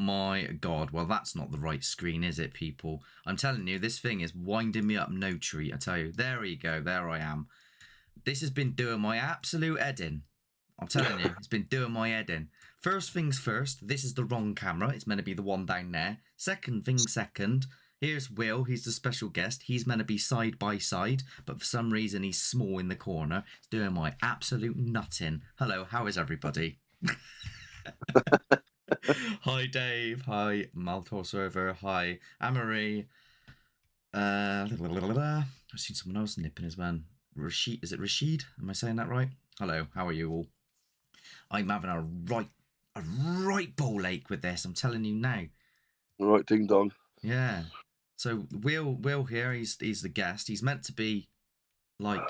my God. Well, that's not the right screen, is it, people? I'm telling you, this thing is winding me up no treat. I tell you. There we go. There I am. This has been doing my absolute head in. I'm telling you, it's been doing my head in. First things first, this is the wrong camera. It's meant to be the one down there. Second thing second, here's Will. He's the special guest. He's meant to be side by side, but for some reason he's small in the corner. It's doing my absolute nutting. Hello, how is everybody? Hi, Dave. Hi, Maltor Server. Hi, Amory. I've seen someone else nipping his man. Rashid, is it Rashid? Am I saying that right? Hello, how are you all? I'm having a right ball ache with this. I'm telling you now. Right, ding dong. Yeah. So Will here. He's the guest. He's meant to be like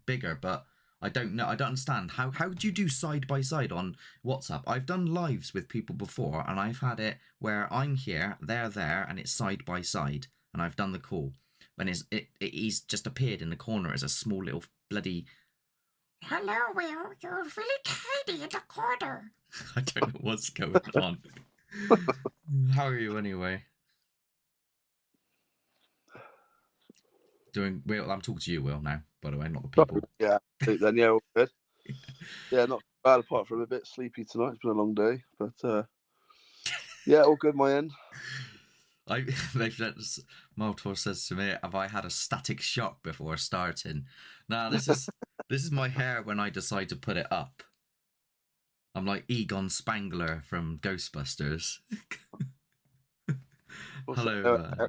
bigger, but I don't know. I don't understand how do you do side by side on WhatsApp? I've done lives with people before, and I've had it where I'm here, they're there, and it's side by side, and I've done the call. When he's just appeared in the corner as a small little bloody. Hello, Will. You're really tiny in the corner. I don't know what's going on. How are you anyway? Doing Will? I'm talking to you, Will, now. By the way, not the people. Yeah, then yeah, all good. Yeah, not bad apart from a bit sleepy tonight. It's been a long day, but yeah, all good my end. Maltor says to me, "Have I had a static shock before starting?" Now this is my hair when I decide to put it up. I'm like Egon Spangler from Ghostbusters. Hello,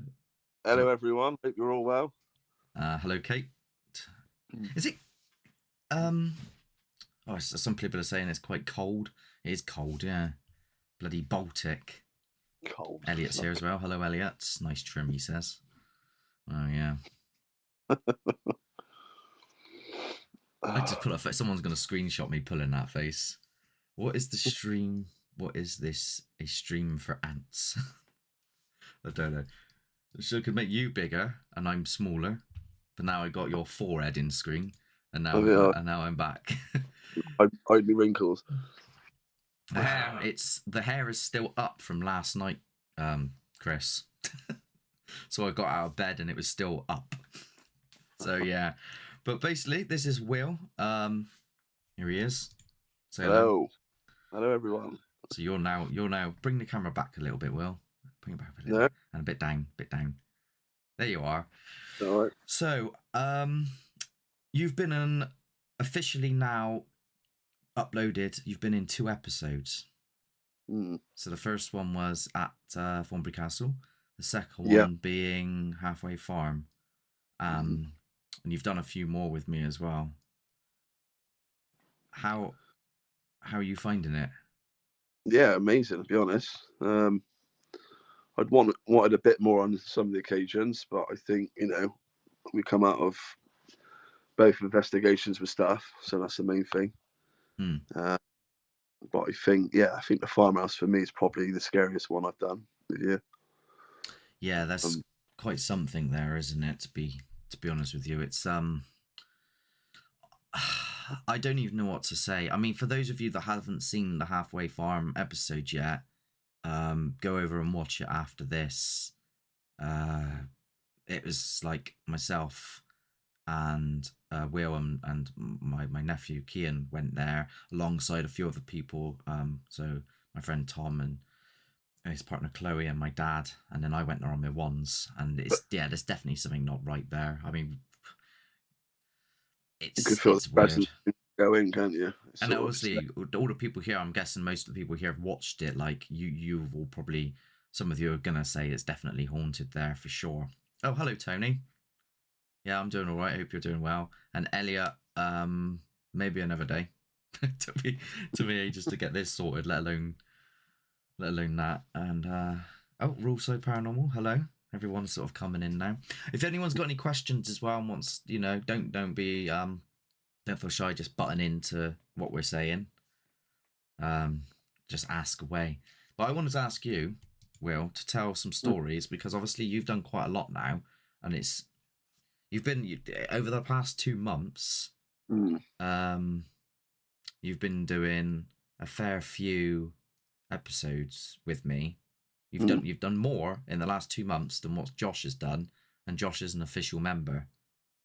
hello everyone. Hope you're all well. Hello, Kate. Is it? Oh, some people are saying it's quite cold. It is cold, yeah. Bloody Baltic. Cold. Elliot's here as well. Hello, Elliot. Nice trim, he says. Oh, yeah. I just put a face. Someone's going to screenshot me pulling that face. What is the stream? What is this? A stream for ants? I don't know. So it could make you bigger, and I'm smaller. But now I got your forehead in screen, and now I'm back. Only wrinkles. The hair is still up from last night, Chris. So I got out of bed and it was still up. So yeah, but basically this is Will. Here he is. Say hello. Hello everyone. So you're now bring the camera back a little bit, Will. Bring it back a little bit. And a bit down. There you are. All right. So you've been officially now uploaded. You've been in 2 episodes. So the first one was at Thornbury Castle, the second one being Halfway Farm, and you've done a few more with me as well. How are you finding it? Yeah, amazing, to be honest. I'd wanted a bit more on some of the occasions, but I think we come out of both investigations with stuff, so that's the main thing. But I think the farmhouse for me is probably the scariest one I've done with you. Yeah, that's quite something there, isn't it? To be honest with you, it's I don't even know what to say. I mean, for those of you that haven't seen the Halfway Farm episode yet, go over and watch it after this. It was like myself and Will and my nephew Kian went there alongside a few other people. So my friend Tom and his partner Chloe and my dad, and then I went there on my ones. And there's definitely something not right there. I mean, you could feel the presence going, can't you? And obviously, all the people here, I'm guessing most of the people here have watched it. Like you've all probably, some of you are gonna say it's definitely haunted there for sure. Oh, hello, Tony. Yeah, I'm doing all right. I hope you're doing well. And Elliot, maybe another day. took me ages to get this sorted, let alone that. And Ruleside Paranormal, hello. Everyone's sort of coming in now. If anyone's got any questions as well and wants, don't be don't feel shy, just button into what we're saying. Just ask away. But I wanted to ask you, Will, to tell some stories, because obviously you've done quite a lot now, and you've been over the past 2 months. You've been doing a fair few episodes with me. You've done more in the last 2 months than what Josh has done, and Josh is an official member.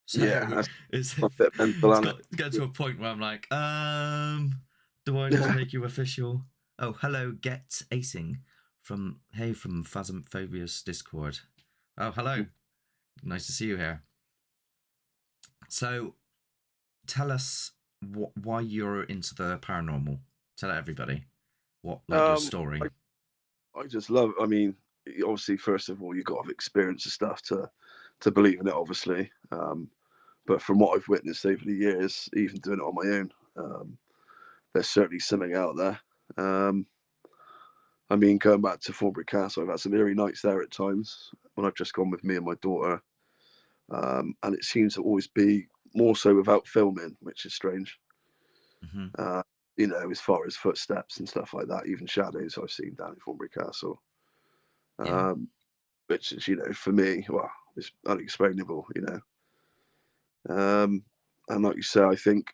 So Yeah, that's it's a bit mental, it's isn't got to a point where I'm like, do I just make you official? Oh, hello, Get Acing from Phasmophobia's Discord. Oh, hello. Nice to see you here. So, tell us why you're into the paranormal. Tell everybody your story. I just love. I mean, obviously, first of all, you've got to have experience and stuff to believe in it, obviously. But from what I've witnessed over the years, even doing it on my own, there's certainly something out there. I mean, going back to Thornbury Castle, I've had some eerie nights there at times when I've just gone with me and my daughter, and it seems to always be more so without filming, which is strange. Mm-hmm. As far as footsteps and stuff like that, even shadows I've seen down in Thornbury Castle, Yeah. which is, for me, well, it's unexplainable, and like you say, I think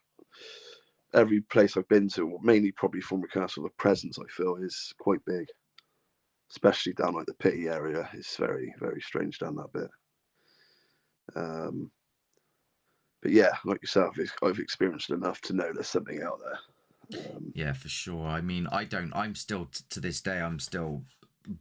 every place I've been to, mainly probably Thornbury Castle, the presence I feel is quite big, especially down like the Pity area. It's very, very strange down that bit. But yeah, like yourself, I've experienced enough to know there's something out there. Yeah, for sure. I mean, I'm still, to this day, I'm still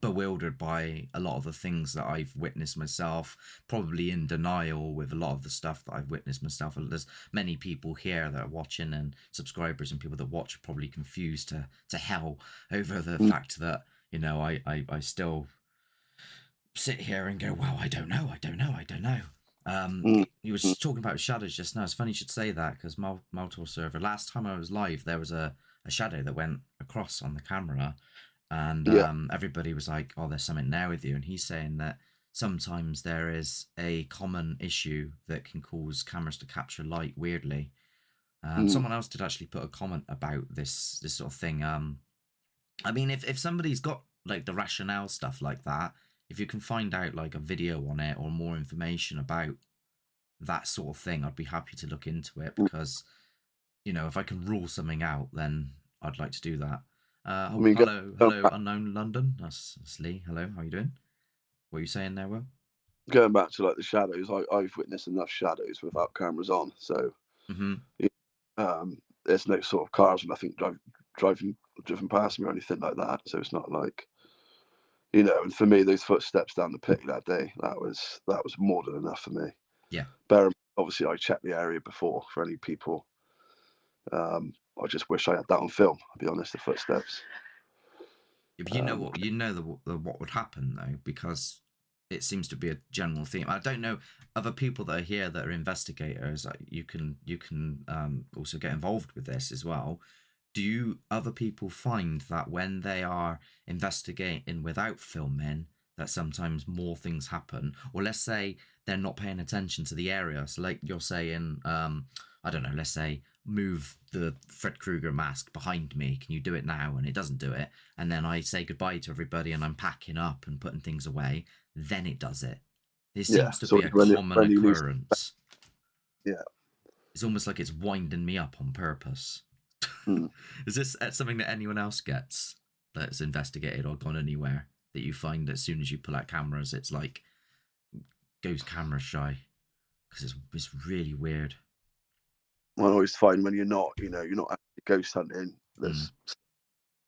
bewildered by a lot of the things that I've witnessed myself, probably in denial with a lot of the stuff that I've witnessed myself. And there's many people here that are watching, and subscribers and people that watch are probably confused to hell over the fact that, I still sit here and go, wow, I don't know. You was talking about shadows just now. It's funny you should say that, because Maltor server, last time I was live, there was a shadow that went across on the camera, and Yeah. everybody was like, oh, there's something there with you. And he's saying that sometimes there is a common issue that can cause cameras to capture light weirdly. Someone else did actually put a comment about this sort of thing. I mean, if somebody's got like the rationale stuff like that, if you can find out like a video on it or more information about that sort of thing, I'd be happy to look into it, because if I can rule something out, then I'd like to do that. I mean, hello, unknown London. That's Lee. Hello, how you doing? What are you saying there, Will? going back to like the shadows, I've witnessed enough shadows without cameras on, so there's no sort of cars or nothing driven past me or anything like that. So it's not like, and for me, those footsteps down the pit that day, that was more than enough for me. Yeah. Obviously, I checked the area before for any people. I just wish I had that on film. I'll be honest, the footsteps. If you know what would happen though, because it seems to be a general theme. I don't know other people that are here that are investigators. You can also get involved with this as well. Do other people find that when they are investigating without filming, that sometimes more things happen? Or let's say they're not paying attention to the area. So like you're saying, I don't know, let's say move the Fred Krueger mask behind me. Can you do it now? And it doesn't do it. And then I say goodbye to everybody and I'm packing up and putting things away. Then it does it. This seems to be a common occurrence. Yeah. It's almost like it's winding me up on purpose. Is this something that anyone else gets that's investigated or gone anywhere, that you find as soon as you pull out cameras, it's like goes camera shy? Because it's really weird. I always find when you're not actually ghost hunting, there's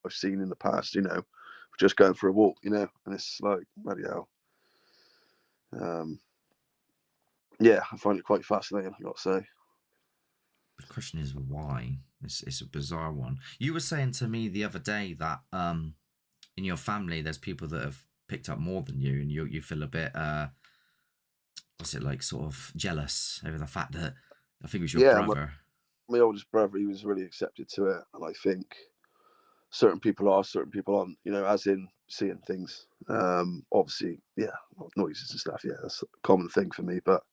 I've seen in the past, just going for a walk, and it's like, bloody hell. Yeah, I find it quite fascinating, I've got to say. The question is why. It's a bizarre one. You were saying to me the other day that in your family there's people that have picked up more than you, and you feel a bit what's it like, sort of jealous over the fact that I think it was your brother. My oldest brother, he was really accepted to it, and I think certain people are, certain people aren't, as in seeing things. Obviously, yeah, noises and stuff, yeah, that's a common thing for me, but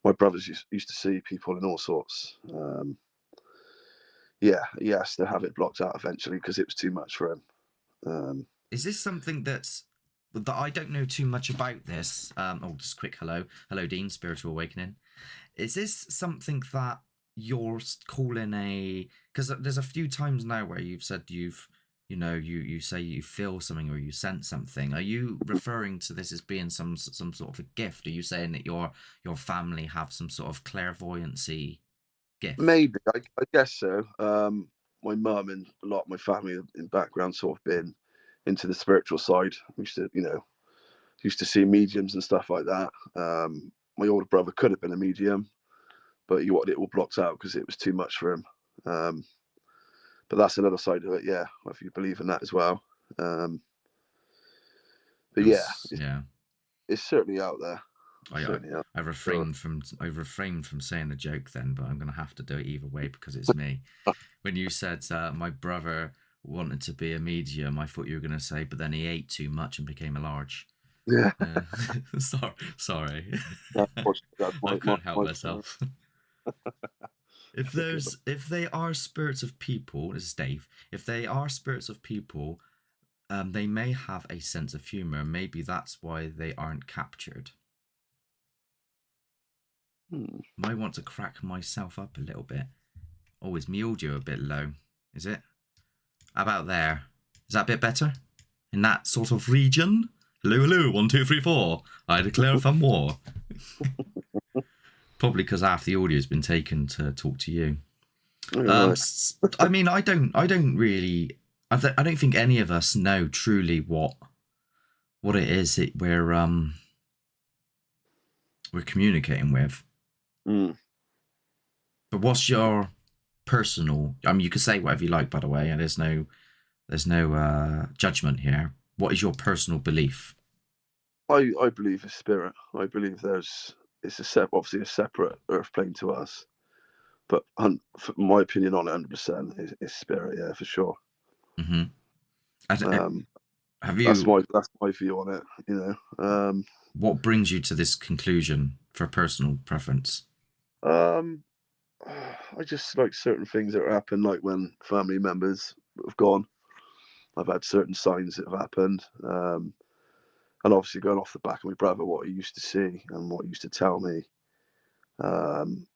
my brothers used to see people in all sorts. Yeah, he has to have it blocked out eventually because it was too much for him. Is this something that I don't know too much about this? Just quick hello, Dean, Spiritual Awakening. Is this something that you're calling because there's a few times now where you've said you say you feel something or you sense something. Are you referring to this as being some sort of a gift? Are you saying that your family have some sort of clairvoyancy gift? Maybe, I guess so. My mum and a lot of my family in background sort of been into the spiritual side. We used to see mediums and stuff like that. My older brother could have been a medium, but he wanted it all blocked out because it was too much for him. But that's another side of it, yeah. If you believe in that as well. But yeah, it's certainly out there. I refrained from saying the joke then, but I'm going to have to do it either way because it's me. When you said my brother wanted to be a medium, I thought you were going to say, but then he ate too much and became a large. Yeah. Sorry. That's I couldn't help myself. If they are spirits of people, this is Dave. If they are spirits of people, they may have a sense of humor. Maybe that's why they aren't captured. Might want to crack myself up a little bit. Oh, is my audio a bit low? Is it? How about there? Is that a bit better? In that sort of region? Hello, hello, 1, 2, 3, 4. I declare for more. Probably because half the audio's been taken to talk to you. I mean, I don't really. I don't think any of us know truly what it is that we're communicating with. But what's your personal? I mean, you can say whatever you like, by the way, and there's no judgment here. What is your personal belief? I believe a spirit. I believe it's obviously a separate earth plane to us, but my opinion on it, 100% is spirit. Yeah, for sure. Mm-hmm. Have you? That's my view on it. What brings you to this conclusion for personal preference? I just like certain things that happen, like when family members have gone. I've had certain signs that have happened. And obviously going off the back of my brother, what he used to see and what he used to tell me. And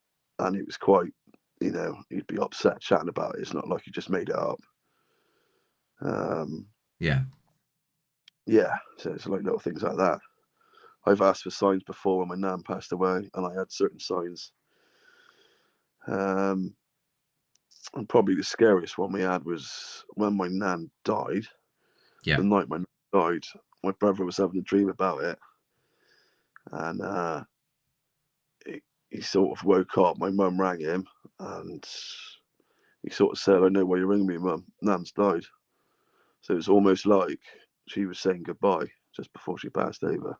it was quite, he'd be upset chatting about it. It's not like he just made it up. Yeah, so it's like little things like that. I've asked for signs before when my nan passed away, and I had certain signs. And probably the scariest one we had was when my nan died. Yeah. The night my nan died, my brother was having a dream about it, and he sort of woke up. My mum rang him, and he sort of said, "I know why you're ringing me, Mum. Nan's died." So it's almost like she was saying goodbye just before she passed over.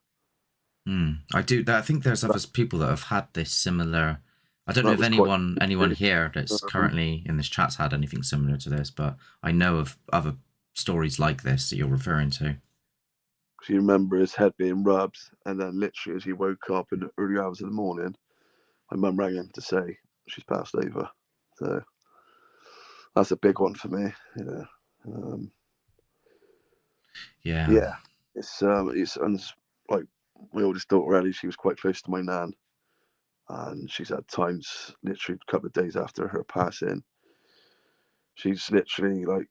I think there's other people that have had this similar. I don't know if anyone here that's currently in this chat's had anything similar to this, but I know of other stories like this that you're referring to. So you remember his head being rubbed, and then literally as he woke up in the early hours of the morning, my mum rang him to say she's passed over. So that's a big one for me, Yeah, it's like my oldest daughter Ellie. She was quite close to my nan, and she's had times literally a couple of days after her passing. She's literally like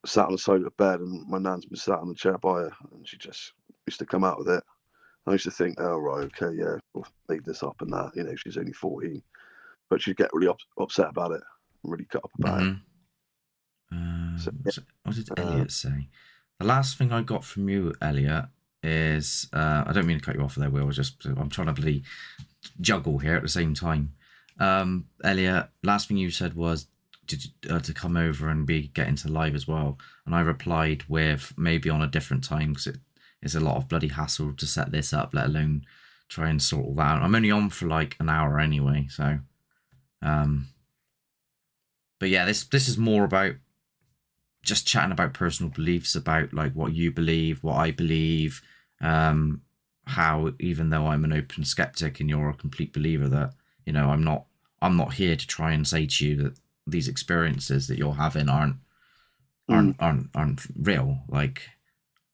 sat on the side of the bed, and my nan's been sat on the chair by her, and she just used to come out with it. I used to think, oh right, okay, yeah, we'll make this up and that. She's only 14, but she'd get really upset about it, and really cut up about it. So what did Elliot say? The last thing I got from you, Elliot, is I don't mean to cut you off there, Will. I'm trying to bloody juggle here at the same time. Elliot, last thing you said was to come over and get into live as well, and I replied with maybe on a different time because it's a lot of bloody hassle to set this up, let alone try and sort all that out. I'm only on for like an hour anyway, so but yeah, this is more about just chatting about personal beliefs, about like what you believe, what I believe, how even though I'm an open skeptic and you're a complete believer, that I'm not here to try and say to you that these experiences that you're having aren't real. Like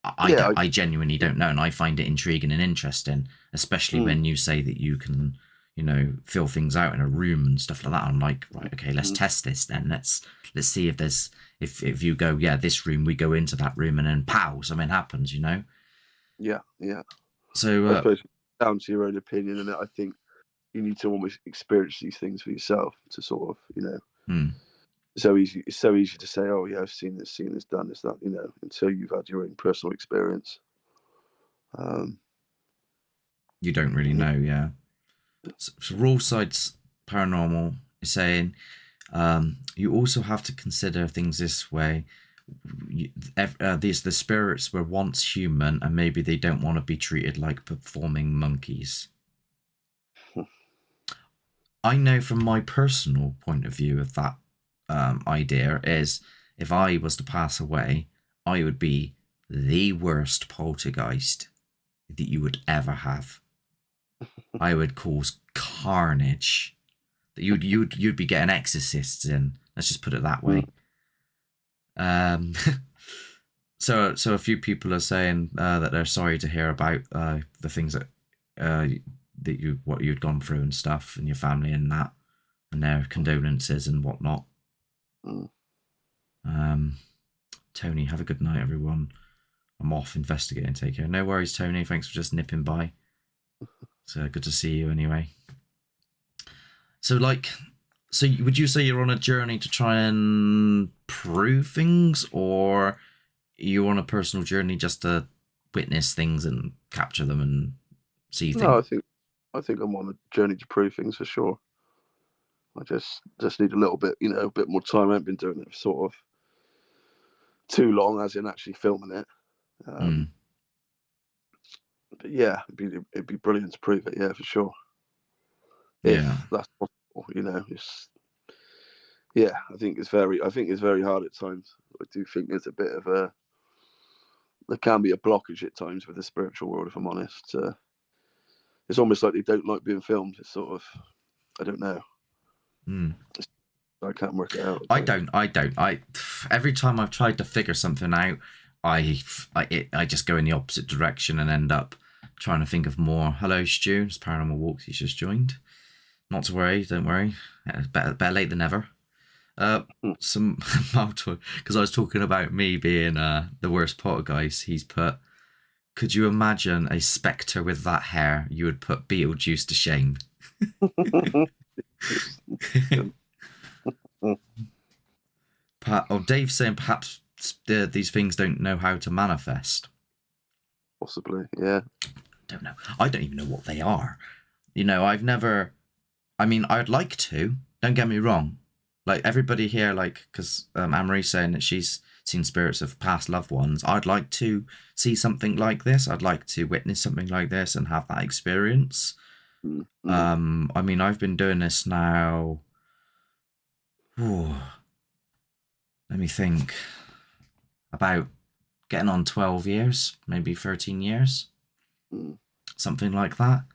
I genuinely don't know, and I find it intriguing and interesting, especially when you say that you can feel things out in a room and stuff like that. I'm like, right, okay, let's test this then. Let's see if there's if you go, yeah, this room, we go into that room, and then pow, something happens. Yeah. So I suppose down to your own opinion, and I think you need to almost experience these things for yourself to sort of, it's so easy to say, oh yeah, I've seen this, done this, that, until you've had your own personal experience. You don't really know, yeah. So Raw Side's Paranormal is saying, you also have to consider things this way. The spirits were once human, and maybe they don't want to be treated like performing monkeys. I know from my personal point of view of that idea is, if I was to pass away, I would be the worst poltergeist that you would ever have. I would cause carnage. That you'd be getting exorcists in. Let's just put it that way. So a few people are saying that they're sorry to hear about the things that what you'd gone through and stuff, and your family and that, and their condolences and whatnot. Tony, have a good night, everyone. I'm off investigating. Take care. No worries, Tony. Thanks for just nipping by. It's good to see you anyway. So would you say you're on a journey to try and prove things, or you're on a personal journey just to witness things and capture them and see things? No, I think I'm on a journey to prove things for sure. I just need a little bit, a bit more time. I haven't been doing it for sort of too long, as in actually filming it. But yeah, it'd be brilliant to prove it. Yeah, for sure. If that's possible, I think it's very hard at times. I do think there's a bit of there can be a blockage at times with the spiritual world, if I'm honest. It's almost like they don't like being filmed. It's sort of, I don't know. I can't work it out. I don't. Every time I've tried to figure something out, I just go in the opposite direction and end up trying to think of more. Hello, Stu. It's Paranormal Walks. He's just joined. Not to worry. Don't worry. Better late than never. Because I was talking about me being the worst poltergeist. He's put, could you imagine a spectre with that hair? You would put Beetlejuice to shame. Dave's saying perhaps these things don't know how to manifest. Possibly, yeah. Don't know. I don't even know what they are. I've never. I mean, I'd like to. Don't get me wrong. Like everybody here, because Anne-Marie's saying that she's seen spirits of past loved ones. I'd like to see something like this. I'd like to witness something like this and have that experience. I mean, I've been doing this now. Let me think. About getting on 12 years, maybe 13 years. Something like that.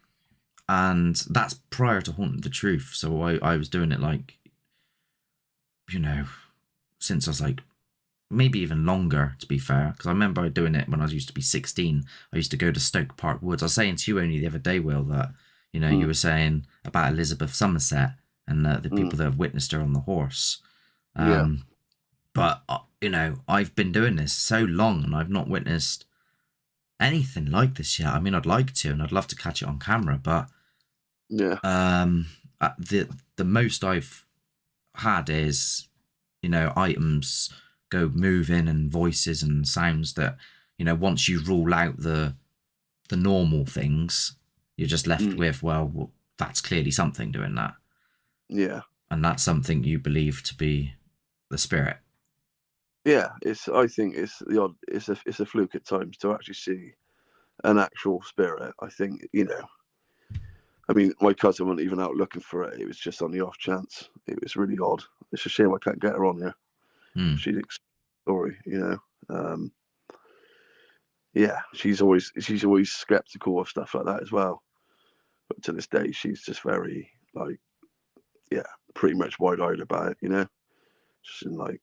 And that's prior to Haunting the Truth. So I was doing it since I was maybe even longer, to be fair. Because I remember doing it when I used to be 16. I used to go to Stoke Park Woods. I was saying to you only the other day, Will, that, you were saying about Elizabeth Somerset and the people that have witnessed her on the horse. But, I've been doing this so long and I've not witnessed anything like this yet. I mean, I'd like to, and I'd love to catch it on camera, but the most I've had is, items go moving and voices and sounds that, once you rule out the normal things, you're just left with, well, that's clearly something doing that. Yeah. And that's something you believe to be the spirit. Yeah, I think it's a fluke at times to actually see an actual spirit. I think, I mean, my cousin wasn't even out looking for it. It was just on the off chance. It was really odd. It's a shame I can't get her on here. She'd story, yeah, she's always skeptical of stuff like that as well. But to this day, she's just very pretty much wide-eyed about it, just in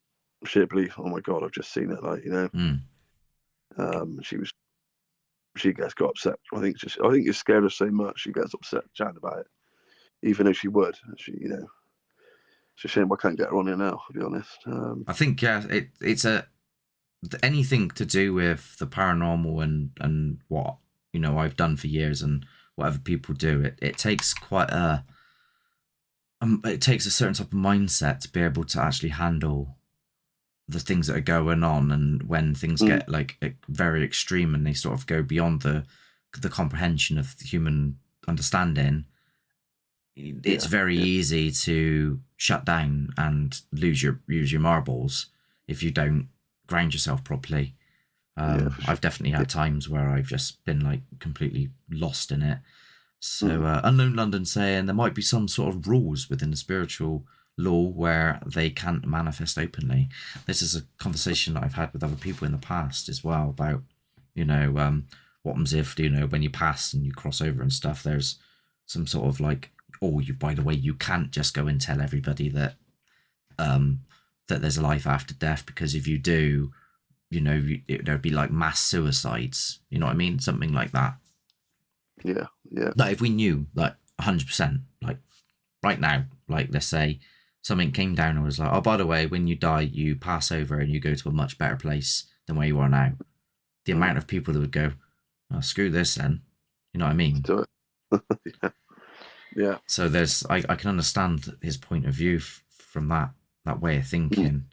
sheer belief. Oh my God, I've just seen it, she got upset. I think it scared her so much she gets upset chatting about it. even though she would. She, it's a shame I can't get her on here now, to be honest. I think it's anything to do with the paranormal and what I've done for years and whatever people do. It takes quite it takes a certain type of mindset to be able to actually handle the things that are going on, and when things get like very extreme and they sort of go beyond the comprehension of the human understanding, it's very easy to shut down and lose your marbles if you don't ground yourself properly. Sure. I've definitely had times where I've just been like completely lost in it. So Unknown London saying there might be some sort of rules within the spiritual law where they can't manifest openly. This is a conversation that I've had with other people in the past as well about, what happens if, when you pass and you cross over and stuff, there's some sort of like, by the way, you can't just go and tell everybody that that there's a life after death, because if you do, there'd be like mass suicides. You know what I mean? Something like that. Yeah. Like if we knew, like 100%, like right now, like let's say something came down and was like, oh, by the way, when you die, you pass over and you go to a much better place than where you are now. The amount of people that would go, oh, screw this then. You know what I mean? Do it. Yeah. So I can understand his point of view from that way of thinking.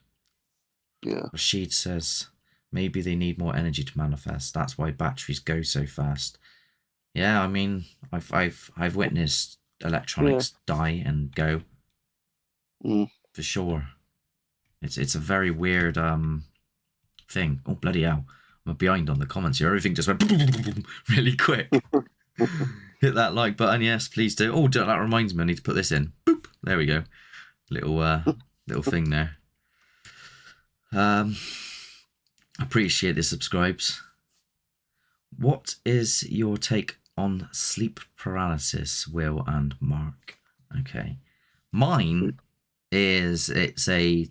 Yeah. Rashid says maybe they need more energy to manifest. That's why batteries go so fast. Yeah, I mean, I've witnessed electronics die and go. For sure. It's a very weird thing. Oh, bloody hell. I'm behind on the comments here. Everything just went really quick. Hit that like button, yes, please do. Oh, that reminds me, I need to put this in. Boop. There we go. Little thing there. Appreciate the subscribes. What is your take on sleep paralysis, Will and Mark? Okay. Mine is, it's a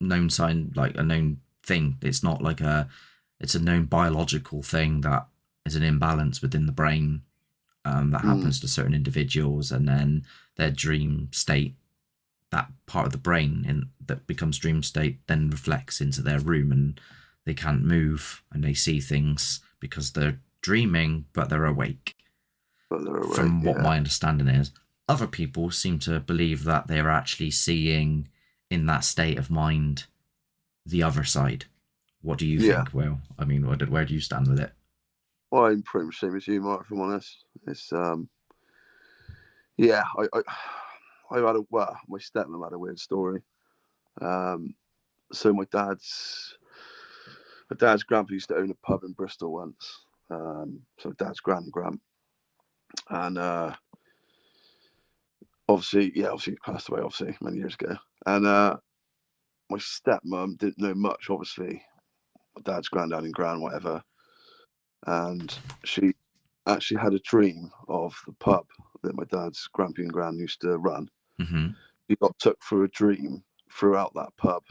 known sign, like a known thing. It's not like it's a known biological thing that is an imbalance within the brain that happens to certain individuals, and then their dream state, that part of the brain that becomes dream state, then reflects into their room, and they can't move and they see things because they're dreaming, but they're awake. From what my understanding is, other people seem to believe that they're actually seeing in that state of mind the other side. What do you think, Will? I mean, where do you stand with it? Well, I'm pretty much the same as you, Mark, if I'm honest. It's I had my stepmom had a weird story. So my dad's grandpa used to own a pub in Bristol once. So dad's grand, and obviously he passed away many years ago. And my stepmom didn't know much, obviously. My dad's granddad and gran, whatever. And she actually had a dream of the pub that my dad's grandpa and gran used to run. He got took through a dream throughout that pub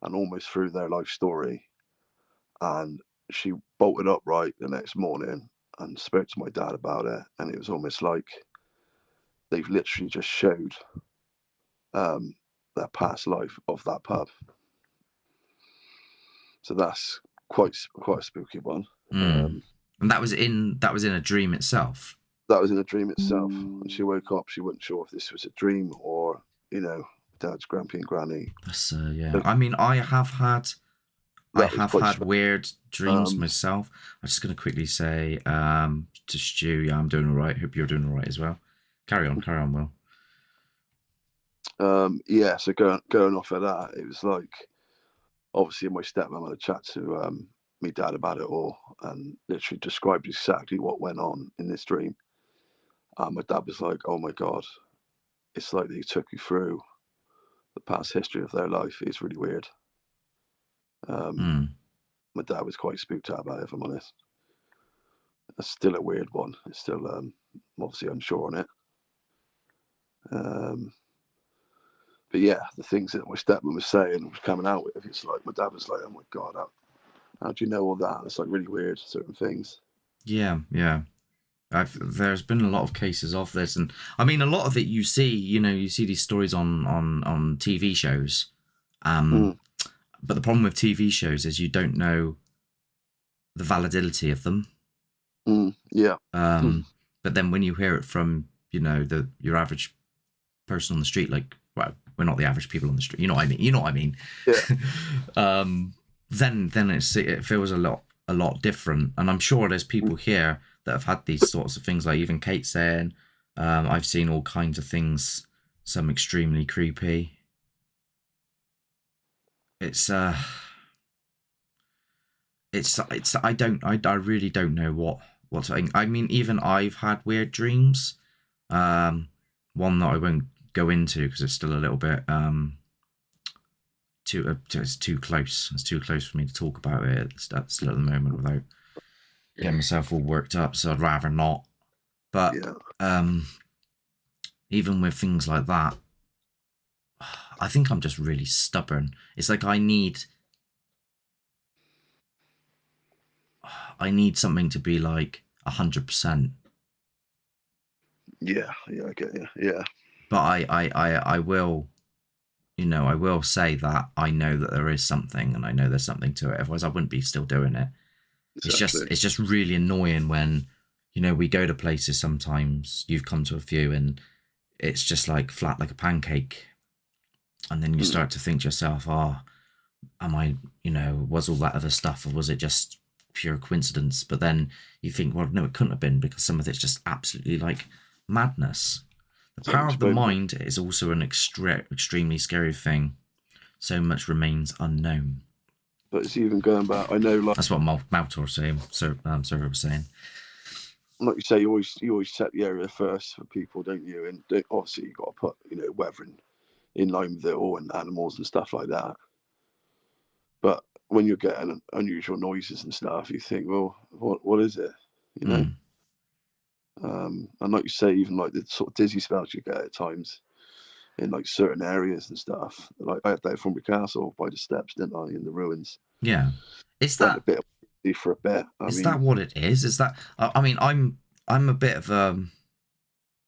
and almost through their life story. And she bolted upright the next morning and spoke to my dad about it. And it was almost like they've literally just showed their past life of that pub. So that's quite a spooky one. And that was in a dream itself. That was in a dream itself. And she woke up, she wasn't sure if this was a dream or, dad's grandpa and granny. That's I mean, I have had weird dreams myself. I'm just gonna quickly say to Stu, I'm doing all right. Hope you're doing all right as well. Carry on, Will. So going off of that, it was like, obviously my stepmom had a chat to my dad about it all and literally described exactly what went on in this dream. My dad was like, oh my God, it's like they took you through the past history of their life. It's really weird. My dad was quite spooked out about it, if I'm honest. It's still a weird one. It's still obviously unsure on it. But yeah, the things that my stepmom was saying was coming out with, it's like my dad was like, oh my God, how do you know all that? It's like really weird, certain things. Yeah. There's been a lot of cases of this, and I mean, a lot of it you see, you see these stories on TV shows. Mm. But the problem with TV shows is you don't know the validity of them. Yeah. But then when you hear it from your average person on the street, like, well, we're not the average people on the street. You know what I mean? You know what I mean? Yeah. Then it feels a lot different, and I'm sure there's people here that have had these sorts of things, like even Kate saying, I've seen all kinds of things, some extremely creepy. It's I really don't know what to think. I mean, even I've had weird dreams. One that I won't go into because it's still a little bit it's too close. It's too close for me to talk about it still at the moment without getting myself all worked up. So I'd rather not. But even with things like that, I think I'm just really stubborn. It's like I need something to be like 100%. Yeah, I get you. Yeah. But I will, I will say that I know that there is something, and I know there's something to it. Otherwise, I wouldn't be still doing it. Exactly. It's just really annoying when, we go to places sometimes. You've come to a few, and it's just like flat like a pancake, and then you start to think to yourself, oh, am I, was all that other stuff, or was it just pure coincidence? But then you think, well, no, it couldn't have been, because some of it's just absolutely like madness. The power of the mind is also an extremely scary thing. So much remains unknown. But it's even going back. I know, like, that's what Maltor was saying. So Server was saying. Like you say, you always set the area first for people, don't you? And obviously you got to put weather in line with it all, and animals and stuff like that. But when you're getting unusual noises and stuff, you think, well, what is it? And like you say, even like the sort of dizzy spells you get at times in like certain areas and stuff. Like I had that from the castle by the steps, didn't I, in the ruins? Yeah, it's that a bit for a bit. Is that what it is? Is that I mean, I'm a bit of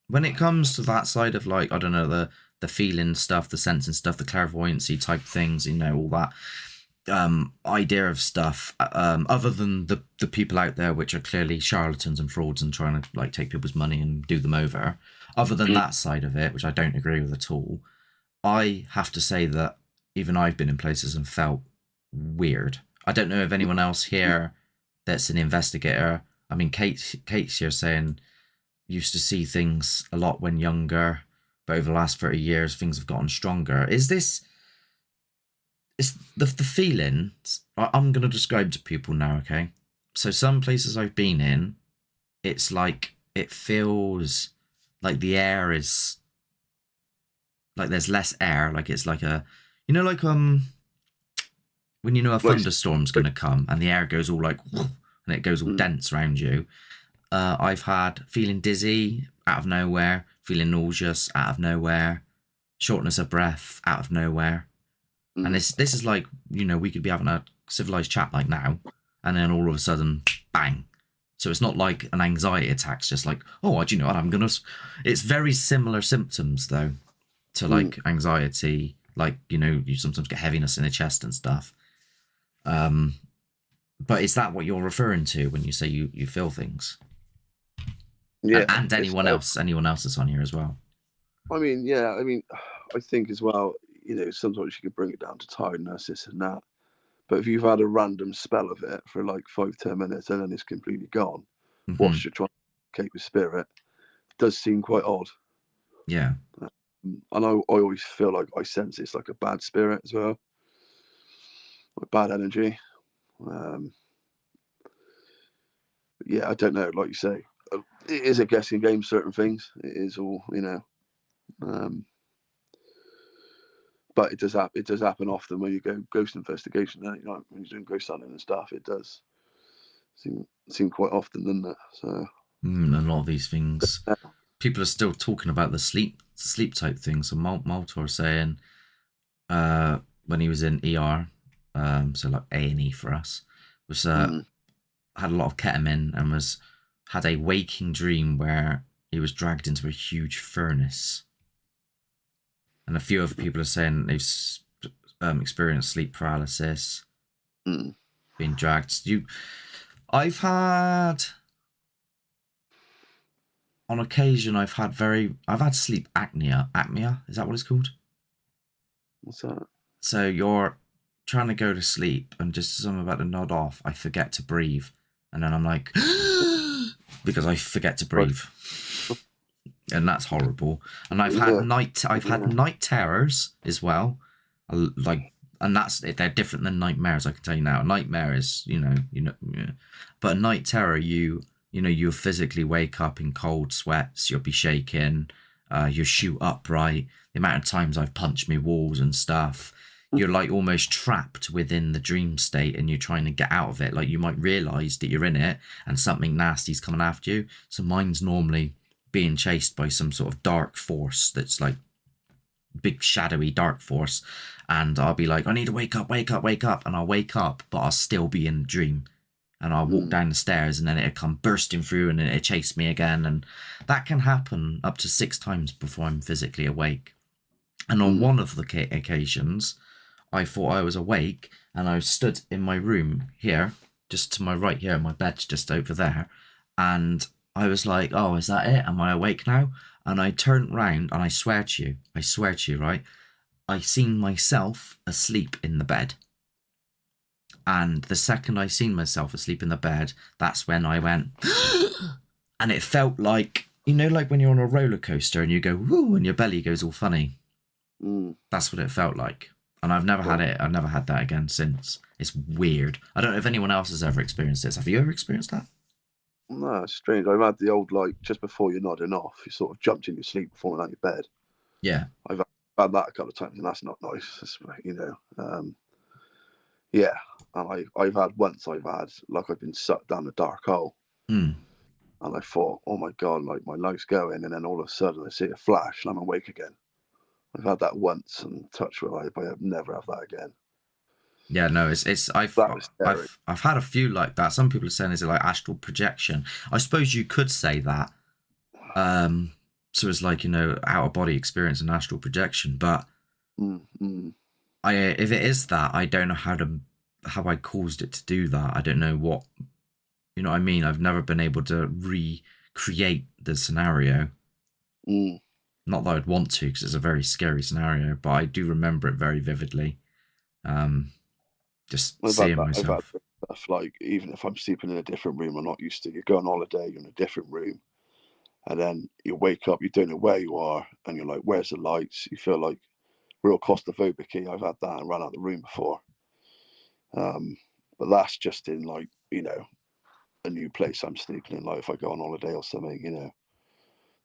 when it comes to that side of, like, I don't know, the feeling stuff, the sensing stuff, the clairvoyancy type things, all that idea of stuff, other than the people out there which are clearly charlatans and frauds and trying to like take people's money and do them over, other than that side of it, which I don't agree with at all, I have to say that even I've been in places and felt weird. I don't know if anyone else here that's an investigator. I mean, Kate's here saying used to see things a lot when younger, but over the last 30 years things have gotten stronger. Is the feelings I'm going to describe to people now, okay? So some places I've been in, it's like it feels like the air is like there's less air, like it's like a like when a thunderstorm's going to come and the air goes all like and it goes all dense around you. I've had feeling dizzy out of nowhere, feeling nauseous out of nowhere, shortness of breath out of nowhere. And this is like, we could be having a civilized chat like now, and then all of a sudden, bang. So it's not like an anxiety attack. It's just like, oh, do you know what? It's very similar symptoms, though, to like anxiety. Like, you sometimes get heaviness in the chest and stuff. But is that what you're referring to when you say you feel things? Yeah. And anyone else that's on here as well. I mean, yeah. I mean, I think as well, sometimes you can bring it down to tiredness, this and that. But if you've had a random spell of it for like 5-10 minutes and then it's completely gone, whilst you're trying to keep with spirit, it does seem quite odd. Yeah. And I always feel like I sense it's like a bad spirit as well, like bad energy. Yeah, I don't know. Like you say, it is a guessing game. Certain things, it is all but it does happen often when you go ghost investigation. When you're doing ghost hunting and stuff, it does seem quite often, doesn't it? So a lot of these things, people are still talking about the sleep type things. So Maltor saying, when he was in ER, so like A&E for us, was had a lot of ketamine and was had a waking dream where he was dragged into a huge furnace. And a few other people are saying they've experienced sleep paralysis, being dragged. I've had, on occasion, I've had sleep apnea. Apnea, is that what it's called? What's that? So you're trying to go to sleep, and just as I'm about to nod off, I forget to breathe, and then I'm like, because I forget to breathe, and that's horrible. And I've had night terrors as well, like, and they're different than nightmares. I can tell you now. Nightmare is, but a night terror, you physically wake up in cold sweats. You'll be shaking. You shoot upright. The amount of times I've punched my walls and stuff. You're like almost trapped within the dream state, and you're trying to get out of it. Like, you might realise that you're in it and something nasty's coming after you. So mine's normally being chased by some sort of dark force that's like big shadowy dark force, and I'll be like, I need to wake up, and I'll wake up, but I'll still be in the dream. And I'll walk down the stairs, and then it'll come bursting through, and it'll chase me again. And that can happen up to 6 times before I'm physically awake. And on one of the occasions, I thought I was awake, and I stood in my room here, just to my right here, my bed's just over there. And I was like, oh, is that it? Am I awake now? And I turned round, and I swear to you, right? I seen myself asleep in the bed. And the second I seen myself asleep in the bed, that's when I went, and it felt like, like when you're on a roller coaster and you go, woo, and your belly goes all funny. That's what it felt like. And I've never had it. I've never had that again since. It's weird. I don't know if anyone else has ever experienced this. Have you ever experienced that? No, it's strange. I've had the old, like, just before you're nodding off, you sort of jumped in your sleep, falling out of your bed. Yeah. I've had that a couple of times, and that's not nice. It's, yeah. And I've had like, I've been sucked down a dark hole. And I thought, oh my God, like, my life's going. And then all of a sudden I see a flash and I'm awake again. I've had that once, and touch wood, I have never have that again. Yeah, no, I've had a few like that. Some people are saying, is it like astral projection? I suppose you could say that. So it's like, out of body experience and astral projection. But if it is that, I don't know how I caused it to do that. I don't know what, you know what I mean? I've never been able to recreate the scenario. Not that I'd want to, because it's a very scary scenario, but I do remember it very vividly. Just seeing myself. I've had stuff like, even if I'm sleeping in a different room I'm not used to, you go on holiday, you're in a different room, and then you wake up, you don't know where you are, and you're like, where's the lights? You feel like real claustrophobic. I've had that and run out of the room before. But that's just in, like, a new place I'm sleeping in. Like, if I go on holiday or something,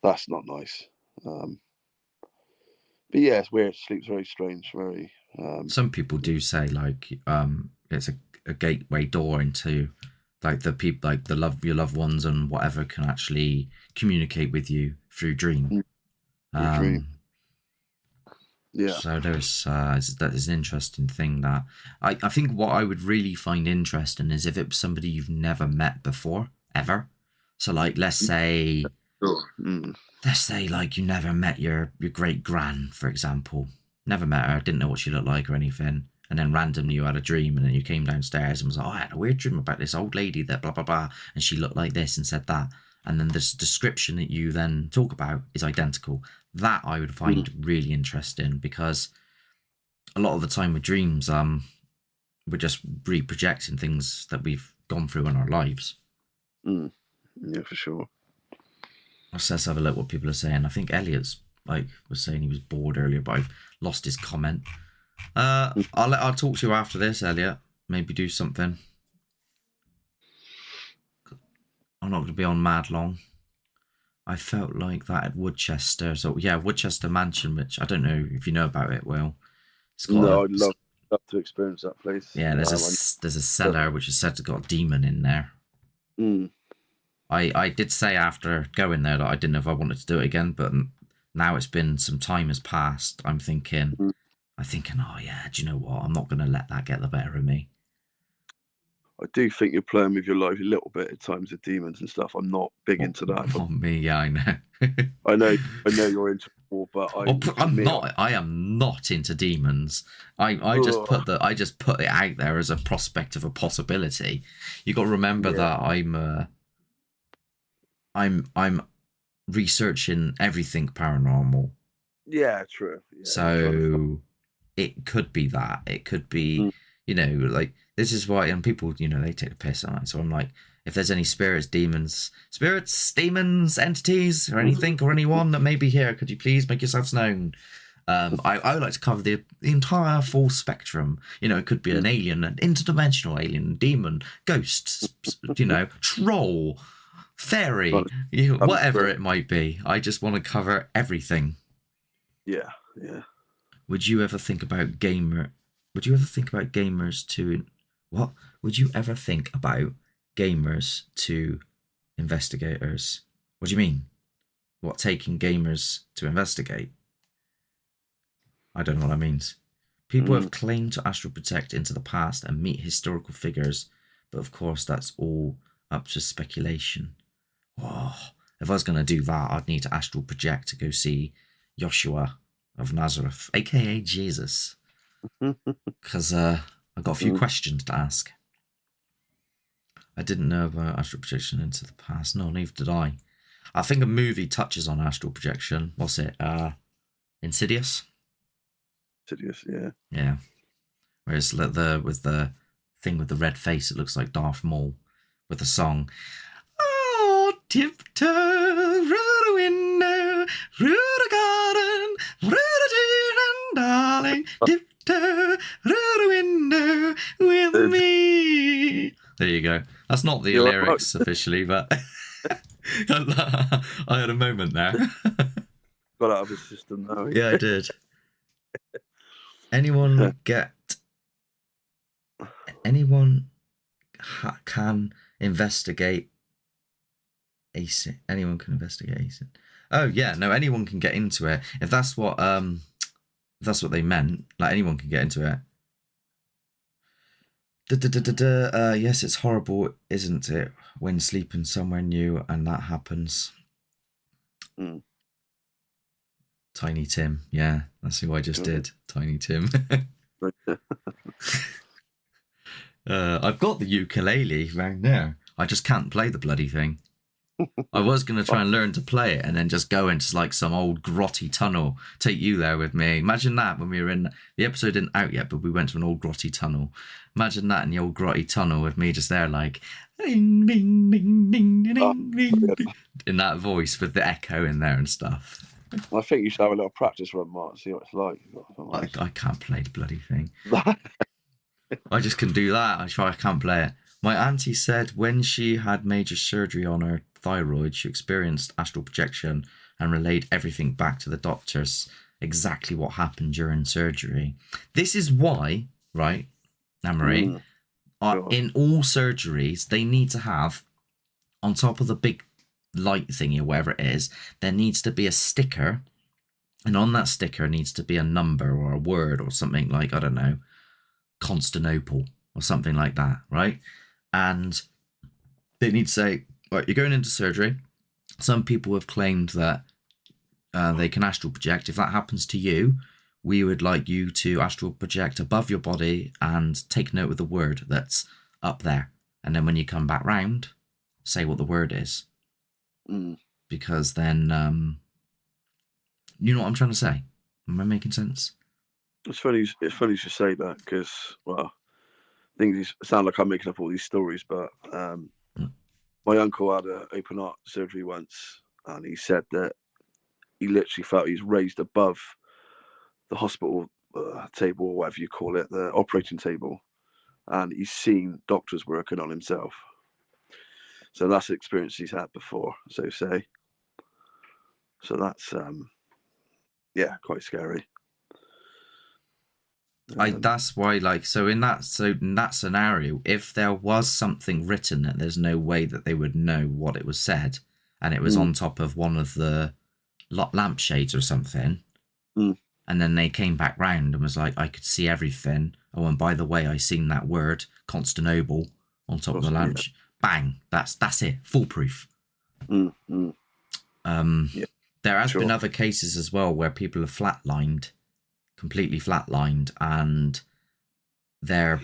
that's not nice. But yeah, it's weird. Sleep's very strange. Very. Some people do say, like, it's a gateway door into, like, the people, like your loved ones and whatever, can actually communicate with you through dream. Yeah. So that is an interesting thing. That I think what I would really find interesting is if it was somebody you've never met before, ever. So, like, let's say like you never met your great gran, for example. Never met her, didn't know what she looked like or anything, and then randomly you had a dream, and then you came downstairs and was like, oh, I had a weird dream about this old lady that blah blah blah, and she looked like this and said that, and then this description that you then talk about is identical. That I would find really interesting, because a lot of the time with dreams, we're just re-projecting things that we've gone through in our lives. Yeah, for sure. Let's have a look what people are saying. I think Elliot's was saying he was bored earlier, but I've lost his comment. I'll talk to you after this, Elliot. Maybe do something. I'm not going to be on mad long. I felt like that at Woodchester. So yeah, Woodchester Mansion, which I don't know if you know about it, Will. I'd love to experience that place. Yeah, there's a cellar which is said to got a demon in there. I did say after going there that I didn't know if I wanted to do it again, but now it's been some time has passed. I'm thinking, oh yeah, do you know what? I'm not going to let that get the better of me. I do think you're playing with your life a little bit at times with demons and stuff. I'm not big into that. Oh, me, yeah, I know. I know you're into it more, but I am not into demons. I just put it out there as a prospect of a possibility. You got to remember that I'm researching everything paranormal. Yeah, true. Yeah, so it could be that. It could be, like, this is why, and people, they take the piss on it. So I'm like, if there's any spirits, demons, entities, or anything, or anyone that may be here, could you please make yourselves known? I would like to cover the entire full spectrum. It could be an alien, an interdimensional alien, demon, ghost, troll, fairy, whatever it might be. I just want to cover everything. Yeah. Would you ever think about gamers to what? Would you ever think about gamers to investigators? What do you mean? What, taking gamers to investigate? I don't know what that means. People have claimed to astral project into the past and meet historical figures, but of course that's all up to speculation. Oh, if I was going to do that, I'd need to astral project to go see Joshua of Nazareth, aka Jesus, because I've got a few questions to ask. I didn't know about astral projection into the past. No, neither did I. I think a movie touches on astral projection. What's it? Insidious? Insidious, yeah. Yeah. Whereas with the thing with the red face, it looks like Darth Maul with the song. Oh, tiptoe through the window, through the garden, through the children, darling, tiptoe through the window with me. There you go. That's not the lyrics officially, but I had a moment there. Got out of his system now. Yeah, I did. Anyone can investigate ACID. Anyone can investigate ACID. Oh yeah, no, anyone can get into it. If that's what they meant, like anyone can get into it. Yes, it's horrible, isn't it, when sleeping somewhere new and that happens. Tiny Tim, yeah, that's who I just did. Tiny Tim. I've got the ukulele round there. I just can't play the bloody thing. I was going to try and learn to play it and then just go into like some old grotty tunnel. Take you there with me. Imagine that when we were in... The episode isn't out yet, but we went to an old grotty tunnel. Imagine that in the old grotty tunnel with me just there like... Ding, ding, ding, ding, ding, ding, ding, in that voice with the echo in there and stuff. I think you should have a little practice run, Mark, see what it's like. I can't play the bloody thing. I just can do that. I can't play it. My auntie said when she had major surgery on her thyroid, she experienced astral projection and relayed everything back to the doctors, exactly what happened during surgery. This is why, right, Anne-Marie, in all surgeries, they need to have, on top of the big light thingy or whatever it is, there needs to be a sticker, and on that sticker needs to be a number or a word or something like, I don't know, Constantinople or something like that, right? And they need to say, right, you're going into surgery. Some people have claimed that they can astral project. If that happens to you, we would like you to astral project above your body and take note of the word that's up there. And then when you come back round, say what the word is. Because then, you know what I'm trying to say? Am I making sense? It's funny you should say that because, well, things sound like I'm making up all these stories, but my uncle had an open heart surgery once, and he said that he literally felt he's raised above the hospital table, or whatever you call it, the operating table, and he's seen doctors working on himself. So that's the experience he's had before, so say. So that's quite scary. That's why, like, so in that scenario, if there was something written that there's no way that they would know what it was said, and it was on top of one of the lampshades or something, and then they came back round and was like, I could see everything. Oh, and by the way, I seen that word, Constantinople, on top of the Possibly, lamp. Bang. That's it. Foolproof. Mm, mm. Yeah, There has sure. been other cases as well where people are flatlined, completely flatlined, and their